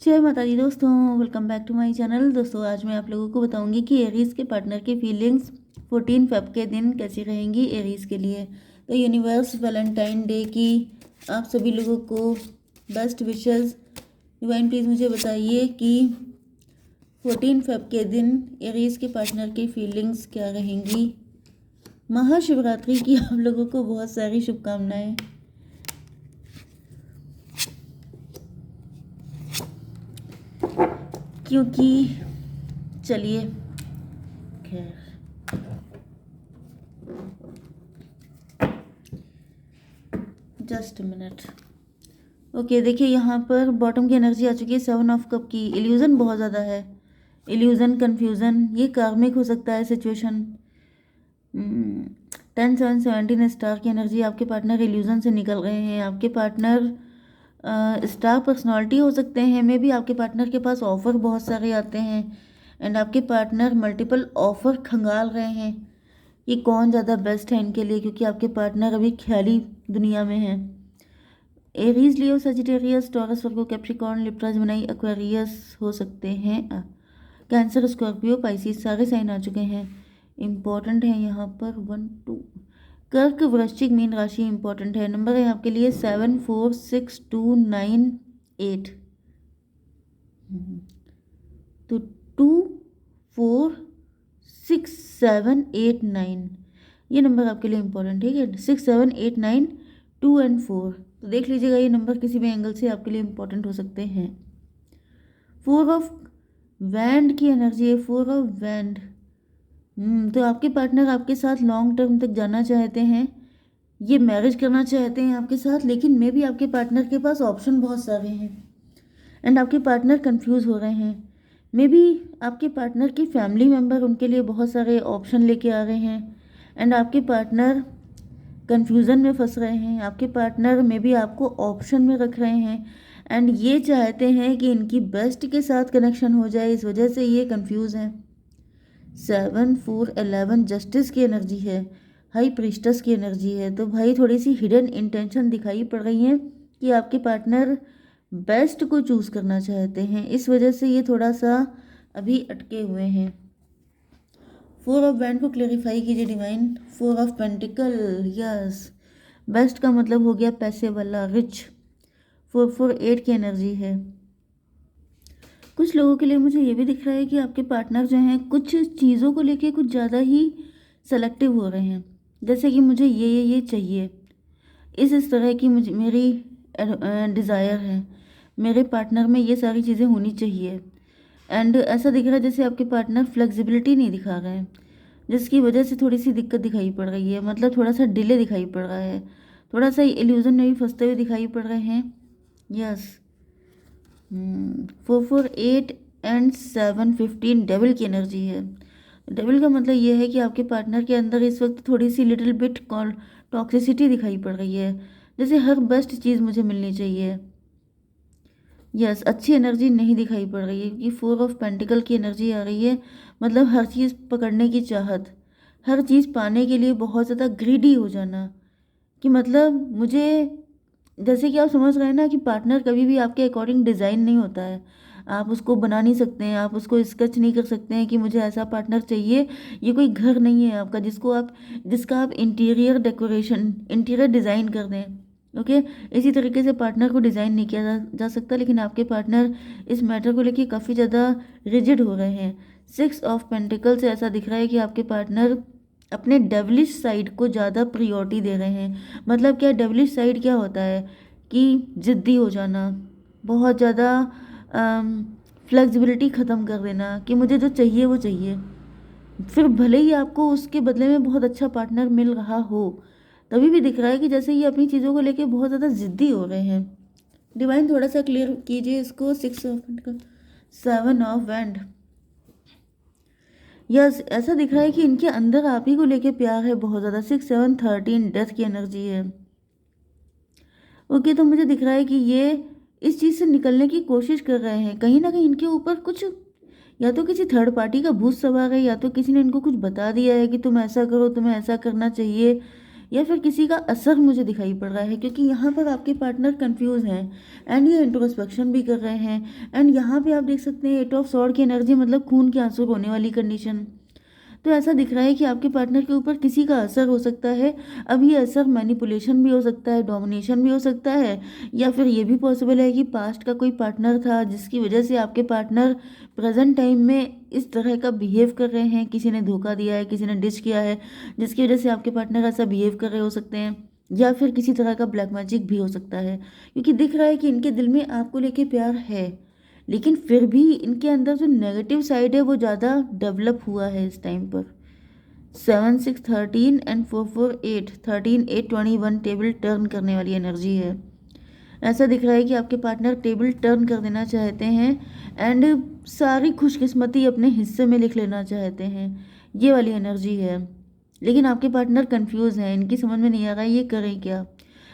जय माता दी दोस्तों, welcome back to my channel. दोस्तों आज मैं आप लोगों को बताऊंगी कि एरीज के पार्टनर की फीलिंग्स 14 फेब के दिन कैसी रहेंगी एरीज के लिए। तो यूनिवर्स वैलेंटाइन डे की आप सभी लोगों को बेस्ट विशेस। डिवाइन प्लीज़ मुझे बताइए कि 14 फेब के दिन एरीज के पार्टनर की फीलिंग्स क्या रहेंगी। महाशिवरात्रि की आप लोगों को बहुत सारी शुभकामनाएं। क्योंकि चलिए खैर जस्ट मिनट। ओके देखिए, यहाँ पर बॉटम की एनर्जी आ चुकी है 7 ऑफ कप की। इल्यूजन बहुत ज़्यादा है, इल्यूजन कन्फ्यूज़न, ये कार्मिक हो सकता है सिचुएशन। 10 7 17 स्टार की एनर्जी। आपके पार्टनर इल्यूजन से निकल रहे हैं। आपके पार्टनर स्टार पर्सनालिटी हो सकते हैं। मे भी आपके पार्टनर के पास ऑफ़र बहुत सारे आते हैं एंड आपके पार्टनर मल्टीपल ऑफ़र खंगाल रहे हैं कि कौन ज़्यादा बेस्ट है इनके लिए, क्योंकि आपके पार्टनर अभी ख्याली दुनिया में है। एरीज, लियो, सजिटेरियस, टॉरस, वर्गो, कैप्रिकॉर्न, लिब्रा, जेमिनी, एक्वेरियस हो सकते हैं। कैंसर, स्कॉर्पियो, पाइसिस सारे साइन आ चुके हैं। इम्पॉर्टेंट है यहाँ पर 1 2। कर्क, वृश्चिक, मीन राशि इम्पॉर्टेंट है। नंबर है आपके लिए 7 4 6 2 9 8। तो 2 4 6 7 8 9 ये नंबर आपके लिए इम्पोर्टेंट है। ठीक है, 6 7 8 9 2 एंड 4। तो देख लीजिएगा, ये नंबर किसी भी एंगल से आपके लिए इम्पोर्टेंट हो सकते हैं। 4 ऑफ वैंड की एनर्जी है, 4 ऑफ वैंड। तो आपके पार्टनर आपके साथ लॉन्ग टर्म तक जाना चाहते हैं, ये मैरिज करना चाहते हैं आपके साथ, लेकिन मे भी आपके पार्टनर के पास ऑप्शन बहुत सारे हैं एंड आपके पार्टनर कंफ्यूज हो रहे हैं। मे बी आपके पार्टनर की फैमिली मेम्बर उनके लिए बहुत सारे ऑप्शन लेके आ रहे हैं एंड आपके पार्टनर कंफ्यूजन में फंस रहे हैं। आपके पार्टनर में भी आपको ऑप्शन में रख रहे हैं एंड ये चाहते हैं कि इनकी बेस्ट के साथ कनेक्शन हो जाए, इस वजह से ये कंफ्यूज हैं। 7 4 11 जस्टिस की एनर्जी है, हाई प्रीस्टस की एनर्जी है। तो भाई थोड़ी सी हिडन इंटेंशन दिखाई पड़ रही है कि आपके पार्टनर बेस्ट को चूज़ करना चाहते हैं, इस वजह से ये थोड़ा सा अभी अटके हुए हैं। 4 ऑफ बैंड को क्लेरिफाई कीजिए divine. 4 of pentacle, yes, best का मतलब हो गया पैसे वाला, रिच। 4 4 8 की एनर्जी है। कुछ लोगों के लिए मुझे ये भी दिख रहा है कि आपके पार्टनर जो हैं कुछ चीज़ों को लेके कुछ ज़्यादा ही सेलेक्टिव हो रहे हैं, जैसे कि मुझे ये चाहिए, इस तरह की मुझे मेरी डिज़ायर है, मेरे पार्टनर में ये सारी चीज़ें होनी चाहिए। एंड ऐसा दिख रहा है जैसे आपके पार्टनर फ्लेक्सिबिलिटी नहीं दिखा रहे हैं, जिसकी वजह से थोड़ी सी दिक्कत दिखाई पड़ रही है, मतलब थोड़ा सा डिले दिखाई पड़ रहा है, थोड़ा सा इल्यूजन में भी फंसते हुए दिखाई पड़ रहे हैं। यस। 4 4 8 एंड 7 15 डेविल की एनर्जी है। डेविल का मतलब ये है कि आपके पार्टनर के अंदर इस वक्त थोड़ी सी लिटिल बिट टॉक्सिसिटी दिखाई पड़ रही है, जैसे हर बेस्ट चीज़ मुझे मिलनी चाहिए। यस, अच्छी एनर्जी नहीं दिखाई पड़ रही है क्योंकि 4 ऑफ पेंटिकल की एनर्जी आ रही है, मतलब हर चीज़ पकड़ने की चाहत, हर चीज़ पाने के लिए बहुत ज़्यादा ग्रीडी हो जाना, कि मतलब मुझे, जैसे कि आप समझ रहे हैं ना कि पार्टनर कभी भी आपके अकॉर्डिंग डिज़ाइन नहीं होता है। आप उसको बना नहीं सकते हैं, आप उसको स्केच नहीं कर सकते हैं कि मुझे ऐसा पार्टनर चाहिए। ये कोई घर नहीं है आपका जिसका आप इंटीरियर डिज़ाइन कर दें। ओके, इसी तरीके से पार्टनर को डिज़ाइन नहीं किया जा सकता, लेकिन आपके पार्टनर इस मैटर को लेके काफ़ी ज़्यादा रिजिड हो रहे हैं। 6 ऑफ पेंटिकल से ऐसा दिख रहा है कि आपके पार्टनर अपने डेवलिश साइड को ज़्यादा प्रियोरिटी दे रहे हैं। मतलब क्या डेवलिश साइड क्या होता है कि ज़िद्दी हो जाना, बहुत ज़्यादा फ्लेक्सिबिलिटी ख़त्म कर देना कि मुझे जो चाहिए वो चाहिए, फिर भले ही आपको उसके बदले में बहुत अच्छा पार्टनर मिल रहा हो, तभी भी दिख रहा है कि जैसे ये अपनी चीज़ों को लेके बहुत ज़्यादा ज़िद्दी हो रहे हैं। डिवाइन थोड़ा सा क्लियर कीजिए इसको। 6 ऑफ 7 ऑफ वैंड। यस, ऐसा दिख रहा है कि इनके अंदर आप ही को लेके प्यार है बहुत ज़्यादा। 6 7 13 डेथ की एनर्जी है। ओके, तो मुझे दिख रहा है कि ये इस चीज़ से निकलने की कोशिश कर रहे हैं। कहीं ना कहीं इनके ऊपर कुछ, या तो किसी थर्ड पार्टी का भूत सवार है, या तो किसी ने इनको कुछ बता दिया है कि तुम ऐसा करो, तुम्हें ऐसा करना चाहिए, या फिर किसी का असर मुझे दिखाई पड़ रहा है, क्योंकि यहाँ पर आपके पार्टनर कंफ्यूज हैं एंड ये इंट्रोस्पेक्शन भी कर रहे हैं। एंड यहाँ पे आप देख सकते हैं 8 ऑफ स्वॉर्ड की एनर्जी, मतलब खून के आंसू होने वाली कंडीशन। तो ऐसा दिख रहा है कि आपके पार्टनर के ऊपर किसी का असर हो सकता है। अब ये असर मैनिपुलेशन भी हो सकता है, डोमिनेशन भी हो सकता है, या फिर ये भी पॉसिबल है कि पास्ट का कोई पार्टनर था जिसकी वजह से आपके पार्टनर प्रेजेंट टाइम में इस तरह का बिहेव कर रहे हैं। किसी ने धोखा दिया है, किसी ने डिच किया है, जिसकी वजह से आपके पार्टनर ऐसा बिहेव कर रहे हो सकते हैं। या फिर किसी तरह का ब्लैक मैजिक भी हो सकता है, क्योंकि दिख रहा है कि इनके दिल में आपको लेके प्यार है, लेकिन फिर भी इनके अंदर जो नेगेटिव साइड है वो ज़्यादा डेवलप हुआ है इस टाइम पर। 7 6 13 एंड 4 4 8 13 8 21 टेबल टर्न करने वाली एनर्जी है। ऐसा दिख रहा है कि आपके पार्टनर टेबल टर्न कर देना चाहते हैं एंड सारी खुशकिस्मती अपने हिस्से में लिख लेना चाहते हैं, ये वाली एनर्जी है। लेकिन आपके पार्टनर कंफ्यूज हैं, इनकी समझ में नहीं आ रहा है ये करें क्या।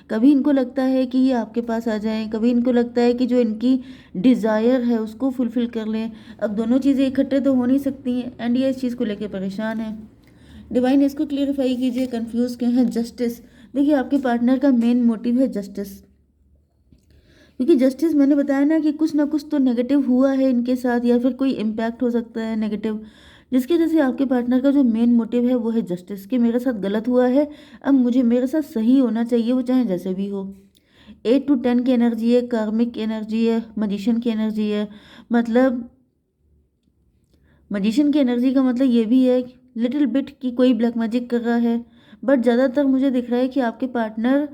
कभी इनको लगता है कि ये आपके पास आ जाएं, कभी इनको लगता है कि जो इनकी डिज़ायर है उसको फुलफ़िल कर लें। अब दोनों चीज़ें इकट्ठे तो हो नहीं सकती हैं एंड ये इस चीज़ को लेकर परेशान है। डिवाइन इसको क्लियरिफाई कीजिए, कंफ्यूज क्यों है। जस्टिस, देखिए आपके पार्टनर का मेन मोटिव है जस्टिस, क्योंकि जस्टिस मैंने बताया ना कि कुछ ना कुछ तो नेगेटिव हुआ है इनके साथ, या फिर कोई इम्पैक्ट हो सकता है नेगेटिव, जिसकी वजह से आपके पार्टनर का जो मेन मोटिव है वो है जस्टिस, कि मेरे साथ गलत हुआ है, अब मुझे मेरे साथ सही होना चाहिए, वो चाहे जैसे भी हो। 8 to 10 की एनर्जी है, कार्मिक की एनर्जी है, मजिशियन की एनर्जी है। मतलब मजिशियन की एनर्जी का मतलब ये भी है लिटिल बिट कि कोई ब्लैक मैजिक कर रहा है, बट ज़्यादातर मुझे दिख रहा है कि आपके पार्टनर,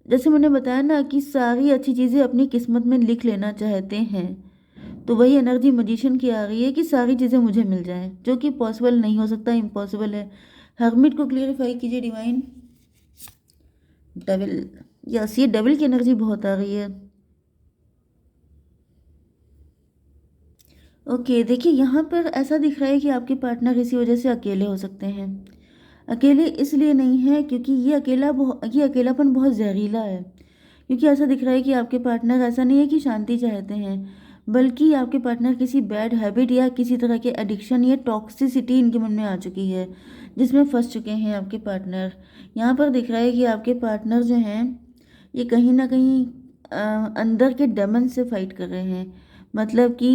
जैसे मैंने बताया ना कि सारी अच्छी चीज़ें अपनी किस्मत में लिख लेना चाहते हैं, तो वही एनर्जी मजिशियन की आ रही है कि सारी चीज़ें मुझे मिल जाएं, जो कि पॉसिबल नहीं हो सकता, इम्पॉसिबल है। हर्मिट को क्लियरिफाई कीजिए डिवाइन। डेविल, यस ये डेविल की एनर्जी बहुत आ रही है। ओके देखिए यहाँ पर ऐसा दिख रहा है कि आपके पार्टनर इसी वजह से अकेले हो सकते हैं। अकेले इसलिए नहीं है क्योंकि ये अकेलापन बहुत जहरीला है, क्योंकि ऐसा दिख रहा है कि आपके पार्टनर ऐसा नहीं है कि शांति चाहते हैं, बल्कि आपके पार्टनर किसी बैड हैबिट या किसी तरह के एडिक्शन या टॉक्सिसिटी इनके मन में आ चुकी है, जिसमें फंस चुके हैं आपके पार्टनर। यहाँ पर दिख रहा है कि आपके पार्टनर जो हैं ये कहीं ना कहीं अंदर के डेमन से फाइट कर रहे हैं। मतलब कि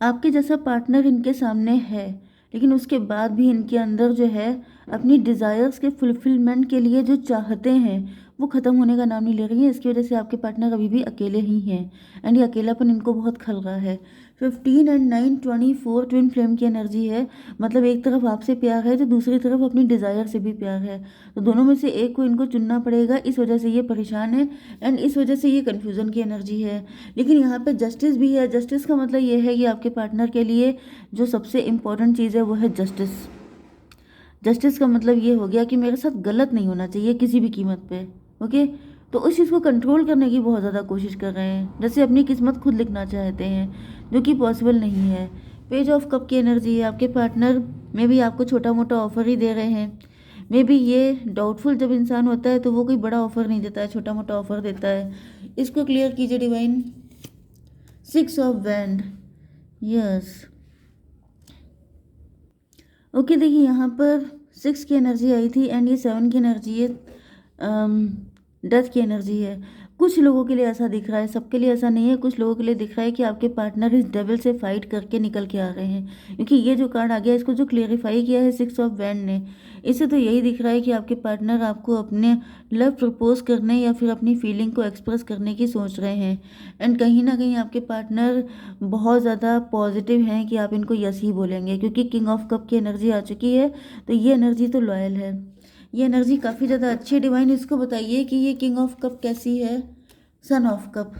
आपके जैसा पार्टनर इनके सामने है, लेकिन उसके बाद भी इनके अंदर जो है अपनी डिज़ायर्स के फुलफिलमेंट के लिए जो चाहते हैं वो ख़त्म होने का नाम नहीं ले रही है। इसकी वजह से आपके पार्टनर अभी भी अकेले ही हैं एंड ये अकेलापन इनको बहुत खल रहा है। 15 एंड 9 24 ट्विन फ्लेम की एनर्जी है। मतलब एक तरफ आपसे प्यार है तो दूसरी तरफ अपनी डिज़ायर से भी प्यार है, तो दोनों में से एक को इनको चुनना पड़ेगा। इस वजह से ये परेशान है एंड इस वजह से ये कन्फ्यूज़न की एनर्जी है। लेकिन यहाँ पे जस्टिस भी है। जस्टिस का मतलब ये है कि आपके पार्टनर के लिए जो सबसे इम्पोर्टेंट चीज़ है वो है जस्टिस। जस्टिस का मतलब ये हो गया कि मेरे साथ गलत नहीं होना चाहिए किसी भी कीमत पे। ओके, तो उस चीज़ को कंट्रोल करने की बहुत ज़्यादा कोशिश कर रहे हैं, जैसे अपनी किस्मत खुद लिखना चाहते हैं, जो कि पॉसिबल नहीं है। पेज ऑफ कप की एनर्जी है। आपके पार्टनर में भी आपको छोटा मोटा ऑफर ही दे रहे हैं। मे बी ये डाउटफुल जब इंसान होता है तो वो कोई बड़ा ऑफर नहीं देता है, छोटा मोटा ऑफर देता है। इसको क्लियर कीजिए divine. 6 of wand, yes. Okay देखिए यहाँ पर 6 की एनर्जी आई थी एंड ये 7 की एनर्जी है, डेथ की एनर्जी है। कुछ लोगों के लिए ऐसा दिख रहा है, सबके लिए ऐसा नहीं है। कुछ लोगों के लिए दिख रहा है कि आपके पार्टनर इस डेविल से फाइट करके निकल के आ रहे हैं, क्योंकि ये जो कार्ड आ गया इसको जो क्लियरिफाई किया है 6 ऑफ वैंड ने, इससे तो यही दिख रहा है कि आपके पार्टनर आपको अपने लव प्रपोज करने या फिर अपनी फीलिंग को एक्सप्रेस करने की सोच रहे हैं। एंड कहीं ना कहीं आपके पार्टनर बहुत ज़्यादा पॉजिटिव हैं कि आप इनको यस ही बोलेंगे, क्योंकि किंग ऑफ कप की एनर्जी आ चुकी है, तो ये एनर्जी तो लॉयल है। ये एनर्जी काफ़ी ज़्यादा अच्छी है। डिवाइन इसको बताइए कि ये किंग ऑफ कप कैसी है। सन ऑफ कप,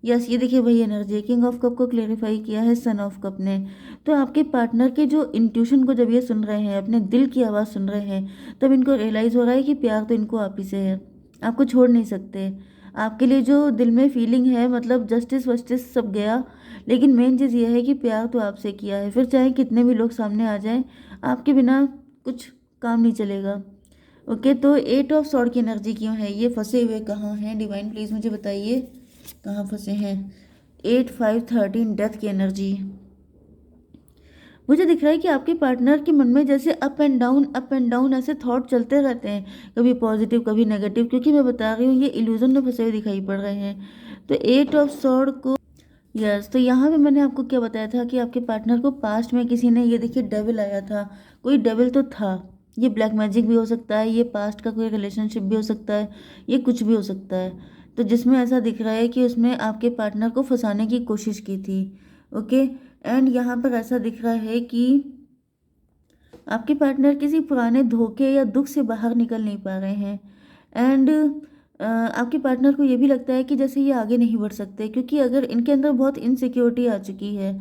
यस ये देखिए वही एनर्जी है। किंग ऑफ कप को क्लेरिफाई किया है सन ऑफ कप ने। तो आपके पार्टनर के जो इंट्यूशन को जब ये सुन रहे हैं, अपने दिल की आवाज़ सुन रहे हैं, तब इनको रियलाइज़ हो रहा है कि प्यार तो इनको आप ही से है, आपको छोड़ नहीं सकते। आपके लिए जो दिल में फीलिंग है, मतलब जस्टिस वस्टिस सब गया, लेकिन मेन चीज़ ये है कि प्यार तो आपसे किया है, फिर चाहे कितने भी लोग सामने आ जाएं, आपके बिना कुछ काम नहीं चलेगा। ओके, तो 8 ऑफ सॉर्ड की एनर्जी क्यों है, ये फंसे हुए कहाँ हैं डिवाइन, प्लीज़ मुझे बताइए कहाँ फंसे हैं। 8 5 13 डेथ की एनर्जी। मुझे दिख रहा है कि आपके पार्टनर के मन में जैसे अप एंड डाउन ऐसे थॉट चलते रहते हैं, कभी पॉजिटिव कभी नेगेटिव, क्योंकि मैं बता रही हूँ ये इल्यूजन में फंसे हुए दिखाई पड़ रहे हैं। तो 8 ऑफ सॉर्ड को यस, तो यहाँ पे मैंने आपको क्या बताया था कि आपके पार्टनर को पास्ट में किसी ने, ये देखिए डेविल आया था, कोई डेविल तो था। ये ब्लैक मैजिक भी हो सकता है, ये पास्ट का कोई रिलेशनशिप भी हो सकता है, ये कुछ भी हो सकता है। तो जिसमें ऐसा दिख रहा है कि उसने आपके पार्टनर को फंसाने की कोशिश की थी। ओके, एंड यहाँ पर ऐसा दिख रहा है कि आपके पार्टनर किसी पुराने धोखे या दुख से बाहर निकल नहीं पा रहे हैं। एंड आपके पार्टनर को ये भी लगता है कि जैसे ये आगे नहीं बढ़ सकते, क्योंकि अगर इनके अंदर बहुत इनसिक्योरिटी आ चुकी है।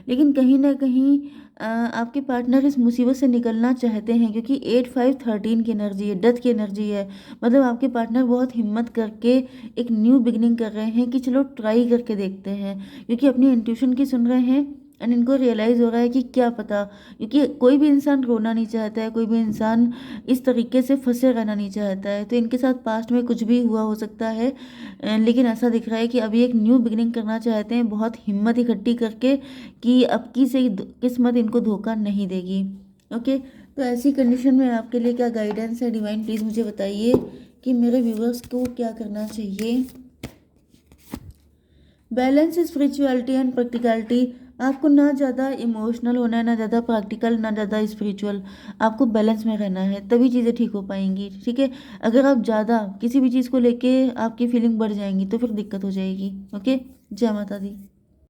लेकिन कहीं ना कहीं आपके पार्टनर इस मुसीबत से निकलना चाहते हैं, क्योंकि 8 5 13 की एनर्जी है, डेथ की एनर्जी है। मतलब आपके पार्टनर बहुत हिम्मत करके एक न्यू बिगनिंग कर रहे हैं कि चलो ट्राई करके देखते हैं, क्योंकि अपनी इंट्यूशन की सुन रहे हैं। एंड इनको रियलाइज़ हो रहा है कि क्या पता, क्योंकि कोई भी इंसान रोना नहीं चाहता है, कोई भी इंसान इस तरीके से फंसे रहना नहीं चाहता है। तो इनके साथ पास्ट में कुछ भी हुआ हो सकता है, लेकिन ऐसा दिख रहा है कि अभी एक न्यू बिगनिंग करना चाहते हैं, बहुत हिम्मत इकट्ठी करके कि अब की से किस्मत इनको धोखा नहीं देगी। ओके, तो ऐसी कंडीशन में आपके लिए क्या गाइडेंस है डिवाइन, प्लीज़ मुझे बताइए कि मेरे व्यूवर्स को क्या करना चाहिए। Balance spirituality and practicality. आपको ना ज़्यादा इमोशनल होना है, ना ज़्यादा प्रैक्टिकल, ना ज़्यादा स्पिरिचुअल। आपको बैलेंस में रहना है, तभी चीज़ें ठीक हो पाएंगी। ठीक है, अगर आप ज़्यादा किसी भी चीज़ को लेके आपकी फीलिंग बढ़ जाएंगी तो फिर दिक्कत हो जाएगी। ओके, जय माता दी।